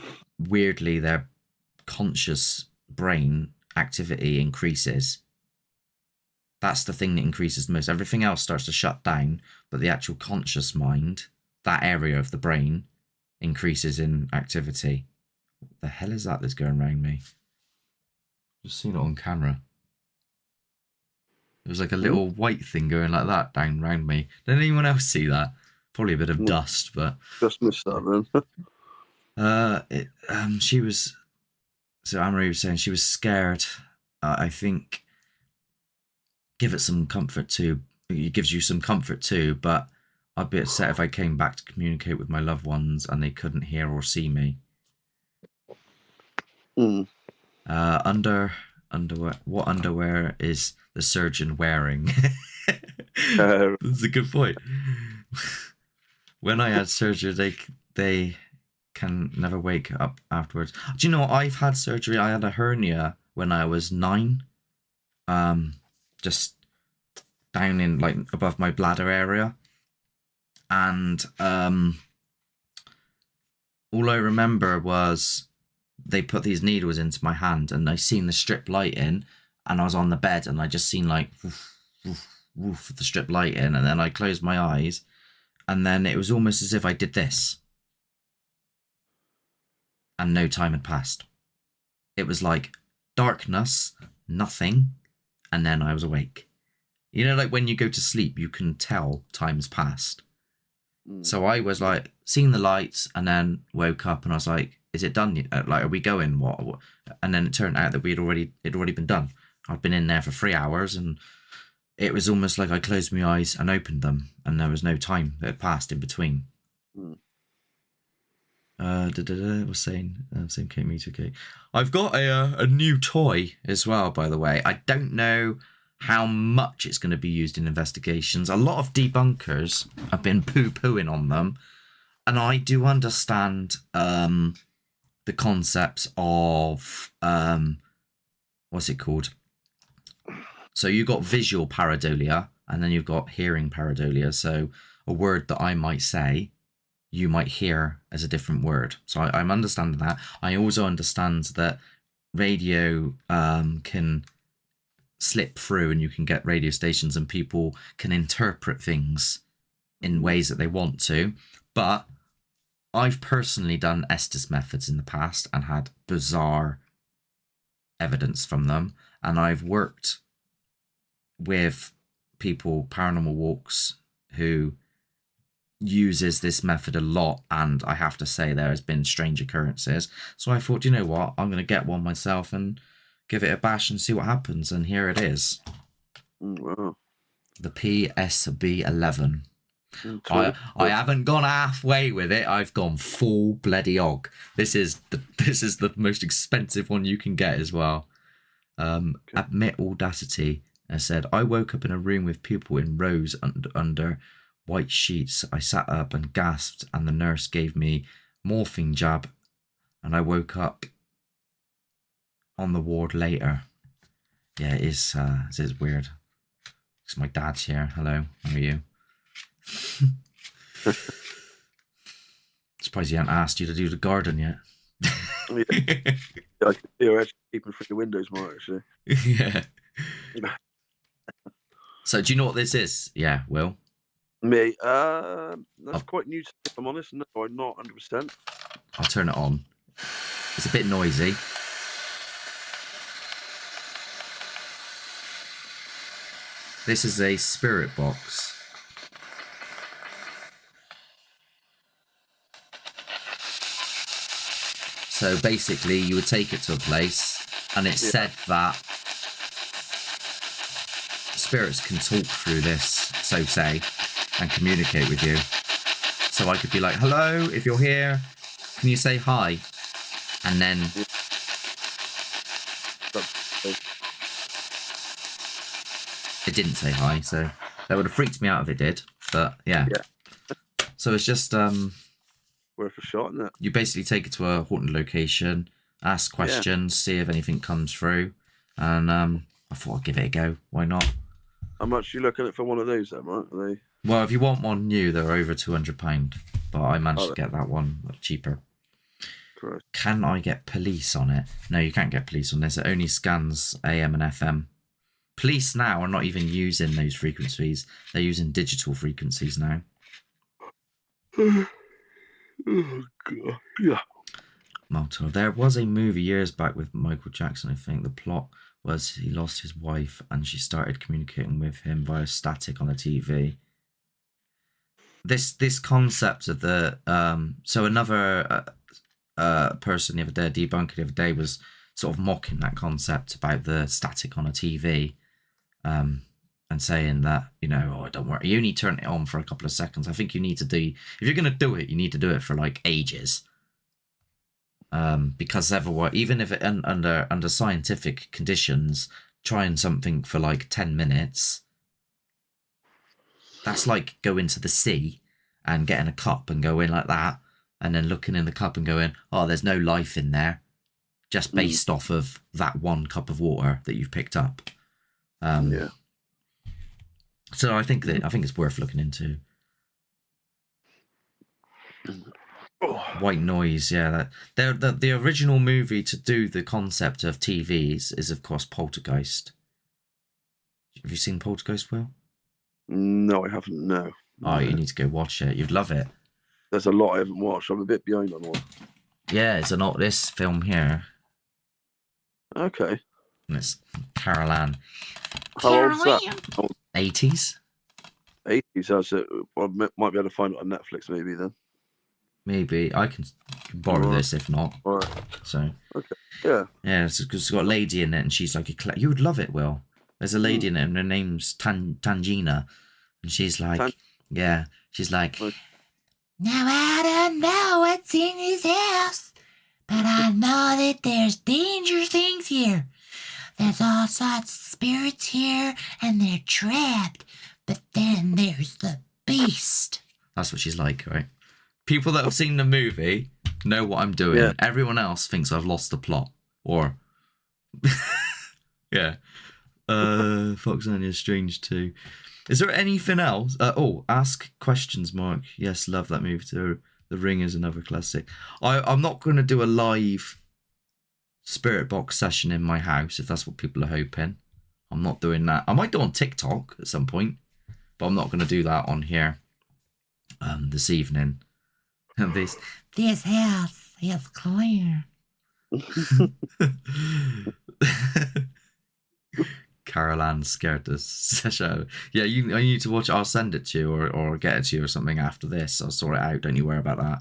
conscious brain activity increases. That's the thing that increases the most. Everything else starts to shut down, but the actual conscious mind, that area of the brain, increases in activity. What the hell is that that's going around me? Just seen it on camera. It was like a little white thing going like that down around me. Did anyone else see that? Probably a bit of dust, but Just missed that then. she was. So Anne-Marie was saying she was scared. I think give it some comfort too. It gives you some comfort too, but I'd be upset if I came back to communicate with my loved ones and they couldn't hear or see me. Mm. Underwear. What underwear is the surgeon wearing? That's a good point. When I had surgery, they can never wake up afterwards. Do you know what? I've had surgery. I had a hernia when I was 9. Just down in like above my bladder area, and all I remember was they put these needles into my hand, and I seen the strip light in, and I was on the bed, and I just seen like woof, woof, woof, the strip light in, and then I closed my eyes, and then it was almost as if I did this, and no time had passed. It was like darkness, nothing, and then I was awake. You know, like when you go to sleep, you can tell time's passed. So I was like seeing the lights, and then woke up, and I was like, "Is it done yet? Like, are we going? What?" And then it turned out that it'd already been done. I'd been in there for 3 hours, and it was almost like I closed my eyes and opened them, and there was no time that had passed in between. Was saying same Kate me okay. I've got a new toy as well, by the way. I don't know how much it's going to be used in investigations. A lot of debunkers have been poo-pooing on them, and I do understand the concepts of what's it called? So you've got visual pareidolia, and then you've got hearing pareidolia. So a word that I might say, you might hear as a different word. So I'm understanding that. I also understand that radio can slip through, and you can get radio stations, and people can interpret things in ways that they want to. But I've personally done Estes methods in the past and had bizarre evidence from them. And I've worked with people, paranormal walks, who uses this method a lot, and I have to say there has been strange occurrences. So I thought, you know what, I'm going to get one myself and give it a bash and see what happens. And here it is. Wow. The PSB11. I haven't gone halfway with it. I've gone full bloody hog. This is the most expensive one you can get as well. Admit audacity. I said, I woke up in a room with people in rows under white sheets. I sat up and gasped, and the nurse gave me morphine jab, and I woke up on the ward later. Yeah, it is weird. Because my dad's here. Hello, how are you? Surprised he hasn't asked you to do the garden yet. Yeah. I can see her actually peeping through the windows more, actually. Yeah. So do you know what this is? Yeah, Will? Me? That's quite new to me, if I'm honest. No, I'm not 100%. I'll turn it on. It's a bit noisy. This is a spirit box. So basically, you would take it to a place, and it said that spirits can talk through this, so say, and communicate with you. So I could be like, hello, if you're here, can you say hi? And then it didn't say hi, so that would have freaked me out if it did. But yeah. So it's just worth a shot, isn't it? you basically take it to a haunted location, ask questions, see if anything comes through. And I thought I'd give it a go. Why not? How much are you looking at for one of those then, right? Are they... Well, if you want one new, they're over £200. But I managed to get that one cheaper. Correct. Can I get police on it? No, you can't get police on this. It only scans AM and FM. Police now are not even using those frequencies. They're using digital frequencies now. Oh, God. Yeah. Malta. There was a movie years back with Michael Jackson, I think. The plot was he lost his wife and she started communicating with him via static on the TV. This concept of the so another person the other day, debunker the other day, was sort of mocking that concept about the static on a TV, and saying that, you know, oh, don't worry, you only turn it on for a couple of seconds. I think you need to do, if you're going to do it, you need to do it for like ages. Because otherwise, even if it under scientific conditions, trying something for like 10 minutes, that's like going to the sea and getting a cup and going like that, and then looking in the cup and going, oh, there's no life in there, just based off of that one cup of water that you've picked up. Yeah. So I think it's worth looking into. White noise, yeah. The original movie to do the concept of TVs is, of course, Poltergeist. Have you seen Poltergeist, Will? No, I haven't, no. Oh, you need to go watch it. You'd love it. There's a lot I haven't watched. I'm a bit behind on all. Yeah, it's not this film here. Okay. And it's Carol Ann. How old's that? 80s? 80s, so I might be able to find it on Netflix maybe then. Maybe. I can borrow this if not. All right. So. Okay. Yeah. Yeah, it's got a lady in it and she's like you would love it, Will. There's a lady in it and her name's Tangina. And she's like, she's like, now I don't know what's in this house, but I know that there's danger things here. There's all sorts of spirits here, and they're trapped. But then there's the beast. That's what she's like, right? People that have seen the movie know what I'm doing. Yeah. Everyone else thinks I've lost the plot. Or, yeah. Fox Anya's strange too. Is there anything else? Ask questions, Mark. Yes, love that movie too. The Ring is another classic. I'm not going to do a live spirit box session in my house if that's what people are hoping. I'm not doing that. I might do on TikTok at some point, but I'm not going to do that on here this evening. And this house is clear. Carol Ann scared us. Yeah, I need to watch. I'll send it to you or get it to you or something after this. I'll sort it out. Don't you worry about that.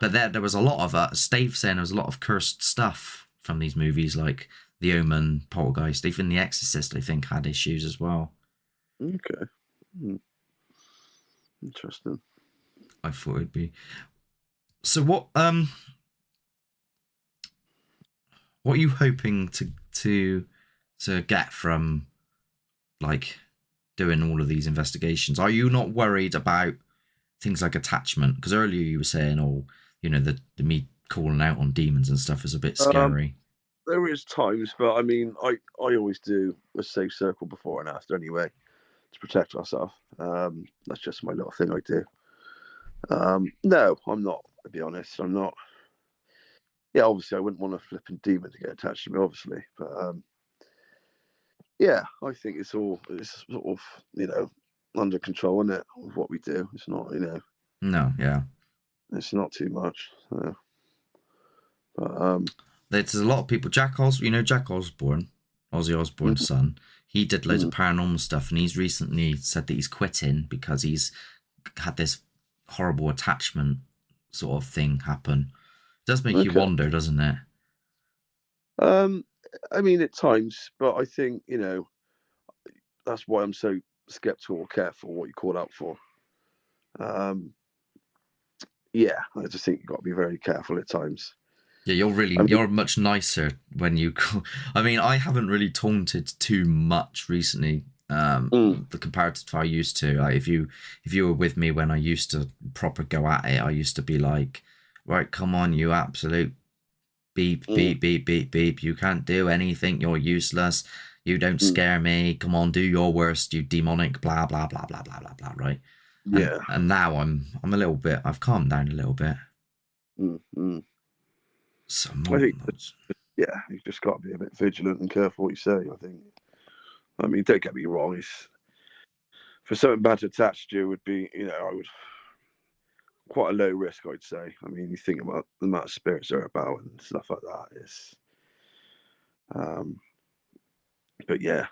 But there was a lot of Stave saying there was a lot of cursed stuff from these movies, like The Omen, Poltergeist, even The Exorcist. I think had issues as well. Okay. Interesting. I thought it'd be. So what are you hoping to get from like doing all of these investigations? Are you not worried about things like attachment? Because earlier you were saying, the me calling out on demons and stuff is a bit scary. There is times, but I mean, I always do a safe circle before and after anyway to protect myself. That's just my little thing I do. No, I'm not, to be honest. I'm not. Yeah, obviously I wouldn't want a flipping demon to get attached to me, obviously, but yeah, I think it's sort of, under control, isn't it, with what we do. It's not, No, yeah. It's not too much. So. But there's a lot of people. Jack Osborne, Ozzy Osbourne's son. He did loads of paranormal stuff, and he's recently said that he's quitting because he's had this horrible attachment sort of thing happen. It does make you wonder, doesn't it? I mean, at times, but I think, that's why I'm so skeptical or careful what you call out for. Yeah, I just think you've got to be very careful at times. Yeah, you're much nicer when you call. I mean, I haven't really taunted too much recently, the comparative to I used to. Like if you were with me when I used to proper go at it, I used to be like, right, come on, you absolute Beep, beep, beep, beep, beep. You can't do anything. You're useless. You don't scare me. Come on, do your worst, you demonic, blah, blah, blah, blah, blah, blah, blah, right? Yeah. And now I'm a little bit, I've calmed down a little bit. So I think, yeah, you've just got to be a bit vigilant and careful what you say, I think. I mean, don't get me wrong, it's, for something bad to attach to you would be, I would, quite a low risk, I'd say. I mean, you think about the amount of spirits that are about and stuff like that. It's, but yeah,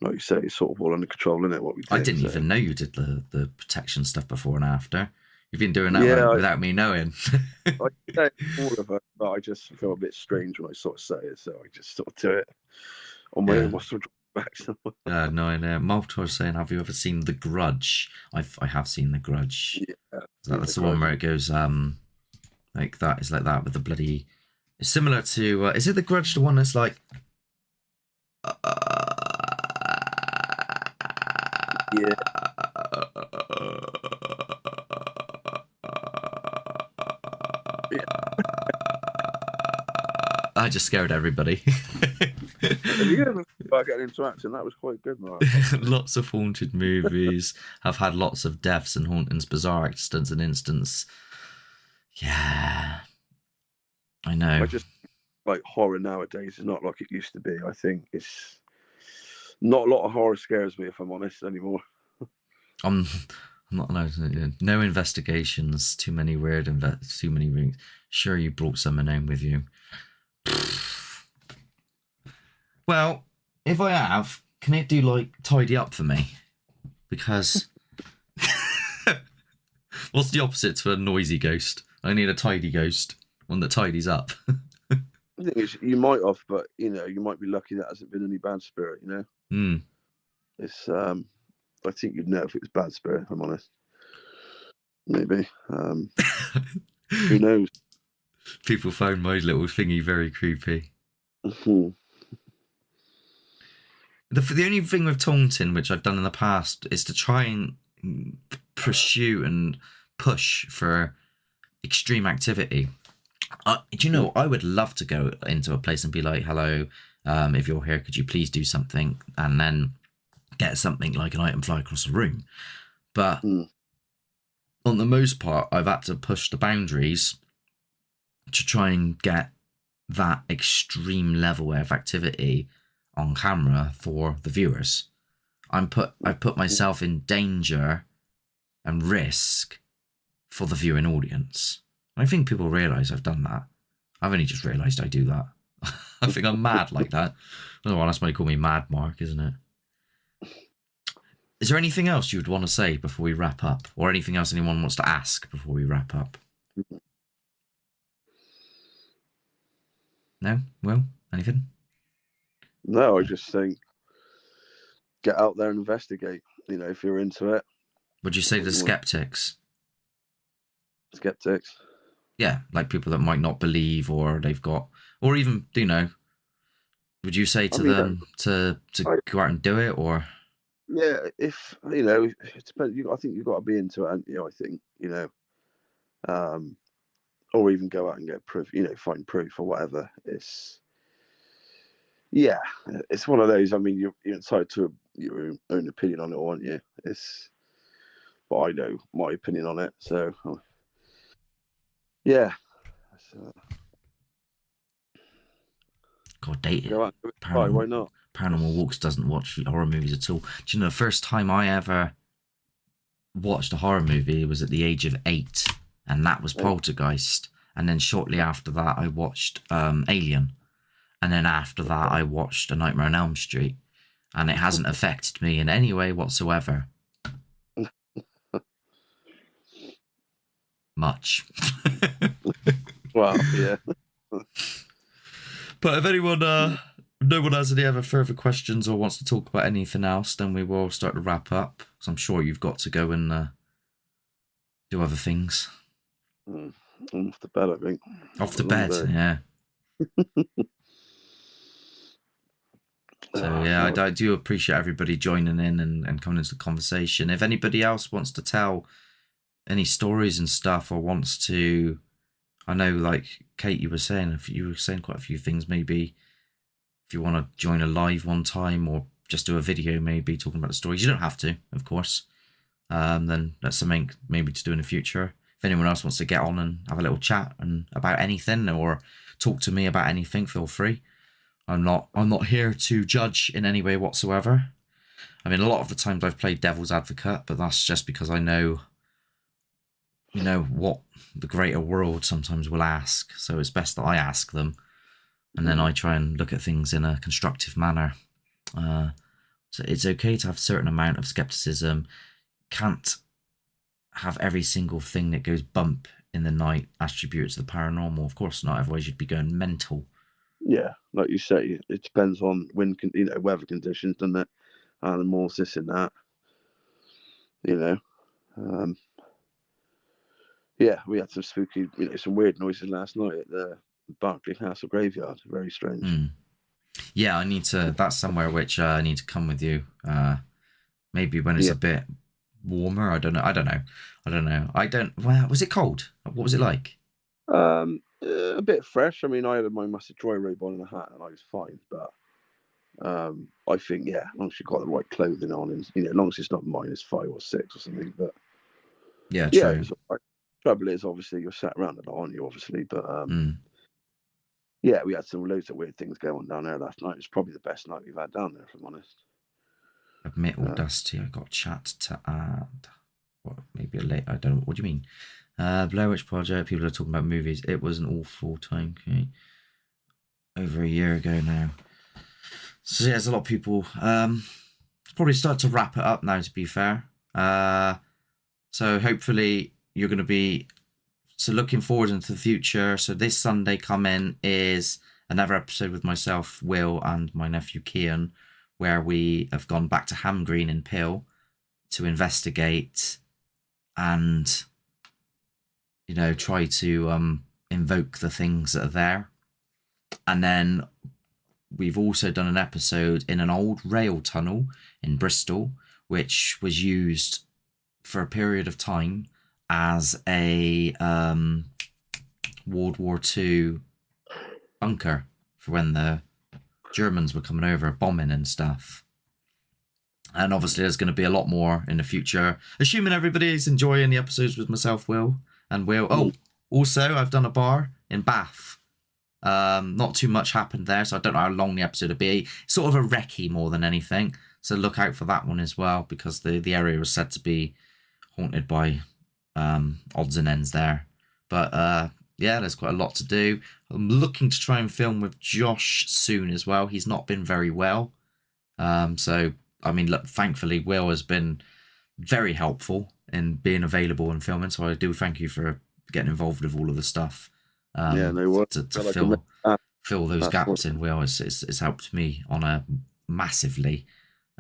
like you say, it's sort of all under control, isn't it? What we do. I didn't even know you did the protection stuff before and after. You've been doing that without me knowing. I say all of it, but I just feel a bit strange when I sort of say it, so I just sort of do it on my own. Sort of back somewhere. No, I know. Multiple was saying, "Have you ever seen The Grudge?" I have seen The Grudge. Yeah, that's the one where it goes like that. It's like that with the bloody. It's similar to. Is it The Grudge? The one that's like. Yeah. I just scared everybody. Have you ever about getting interaction? That was quite good, Mark. Lots of haunted movies. Have had lots of deaths and hauntings, bizarre accidents and incidents. Yeah. I know. I just like horror nowadays is not like it used to be. I think it's not a lot of horror scares me, if I'm honest, anymore. I'm not allowed to. No investigations. Too many weird. Too many rings. Sure, you brought someone home with you. Well, if I have, can it do like tidy up for me? Because what's the opposite to a noisy ghost? I need a tidy ghost, one that tidies up. The thing is, you might have, but you might be lucky that hasn't been any bad spirit. It's I think you'd know if it was bad spirit, if I'm honest. Maybe. Who knows? People found my little thingy very creepy. Mm-hmm. The only thing with taunting, which I've done in the past, is to try and pursue and push for extreme activity. Do you know, I would love to go into a place and be like, hello, if you're here, could you please do something? And then get something like an item fly across the room. But on the most part, I've had to push the boundaries to try and get that extreme level of activity on camera for the viewers. I've put myself in danger and risk for the viewing audience. I think people realise I've done that. I've only just realised I do that. I think I'm mad like that. Otherwise, that's why they call me Mad Mark, isn't it? Is there anything else you would want to say before we wrap up? Or anything else anyone wants to ask before we wrap up? No? Will? Anything? No, I just think get out there and investigate, if you're into it. Would you say to skeptics? Skeptics? Yeah, like people that might not believe or they've got... Or even, would you say to them to go out and do it, or... Yeah, if, it depends. I think you've got to be into it, I think, or even go out and get proof, find proof or whatever. It's one of those. I mean, you're entitled to your own opinion on it, aren't you? But I know my opinion on it, so yeah. God, date it. Why not? Paranormal Walks doesn't watch horror movies at all. Do you know the first time I ever watched a horror movie was at the age of 8, and that was Poltergeist. And then shortly after that, I watched Alien. And then after that, I watched A Nightmare on Elm Street. And it hasn't affected me in any way whatsoever. Much. Well, yeah. But if anyone, no one has any other further questions or wants to talk about anything else, then we will start to wrap up. Because I'm sure you've got to go and do other things. Off to bed, I think. Off to bed, yeah. So yeah, I do appreciate everybody joining in and coming into the conversation. If anybody else wants to tell any stories and stuff, or wants to, I know, like Kate, you were saying quite a few things. Maybe if you want to join a live one time, or just do a video, maybe talking about the stories. You don't have to, of course. Then that's something maybe to do in the future. If anyone else wants to get on and have a little chat and about anything, or talk to me about anything, feel free. I'm not here to judge in any way whatsoever. I mean, a lot of the times I've played devil's advocate, but that's just because I know, what the greater world sometimes will ask. So it's best that I ask them, and then I try and look at things in a constructive manner. So it's okay to have a certain amount of skepticism. Can't have every single thing that goes bump in the night attributed to the paranormal. Of course not, otherwise you'd be going mental. Yeah, like you say, it depends on weather conditions, doesn't it? Animals, this and that. Yeah, we had some spooky, some weird noises last night at the Berkeley Castle graveyard. Very strange. Yeah, I need to. That's somewhere which I need to come with you. Maybe when it's a bit warmer. I don't know. Well, was it cold? What was it like? A bit fresh. I mean, I had my massive dry robe on and a hat, and I was fine. But I think, as long as you've got the right clothing on, and as long as it's not -5 or 6 or something. But yeah, true. It was all right. Trouble is, obviously, you're sat around a lot, aren't you? Obviously, but yeah, we had loads of weird things going on down there last night. It's probably the best night we've had down there, if I'm honest. Admit or Dusty, I got chat to add. What, maybe a late? I don't know. What do you mean? Blair Witch Project. People are talking about movies. It was an awful time. Okay, over a year ago now. So yeah, there's a lot of people. Probably start to wrap it up now. To be fair. So hopefully you're going to be looking forward into the future. So this Sunday coming is another episode with myself, Will, and my nephew Kian, where we have gone back to Ham Green in Pill to investigate and try to invoke the things that are there. And then we've also done an episode in an old rail tunnel in Bristol, which was used for a period of time as a World War II bunker for when the Germans were coming over, bombing and stuff. And obviously there's going to be a lot more in the future, assuming everybody's enjoying the episodes with myself, Will. Oh, also I've done a bar in Bath. Not too much happened there, so I don't know how long the episode will be. Sort of a recce more than anything, so look out for that one as well, because the area was said to be haunted by odds and ends there. But yeah, there's quite a lot to do. I'm looking to try and film with Josh soon as well. He's not been very well, so I mean, look, thankfully Will has been very helpful in being available and filming, so I do thank you for getting involved with all of the stuff. No worries. To fill those gaps in. Will, it's helped me on a massively.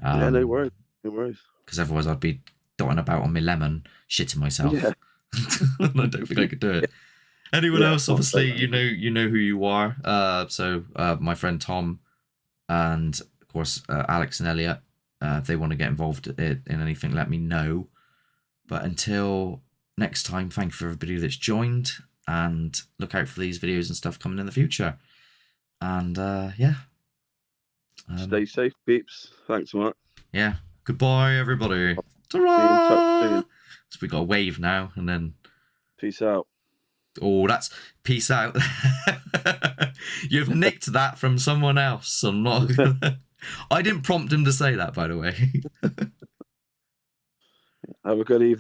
No worries. Because otherwise I'd be dotting about on my lemon, shitting myself. Yeah. I don't think I could do it. Anyone else, obviously, you know who you are. So my friend Tom, and of course Alex and Elliot. If they want to get involved in anything, let me know. But until next time, thank you for everybody that's joined, and look out for these videos and stuff coming in the future. And yeah. Stay safe, peeps. Thanks, Mark. Yeah. Goodbye, everybody. Ta-ra! So we got a wave now, and then. Peace out. Oh, that's peace out. You've nicked that from someone else. I'm not. I didn't prompt him to say that, by the way. Have a good evening.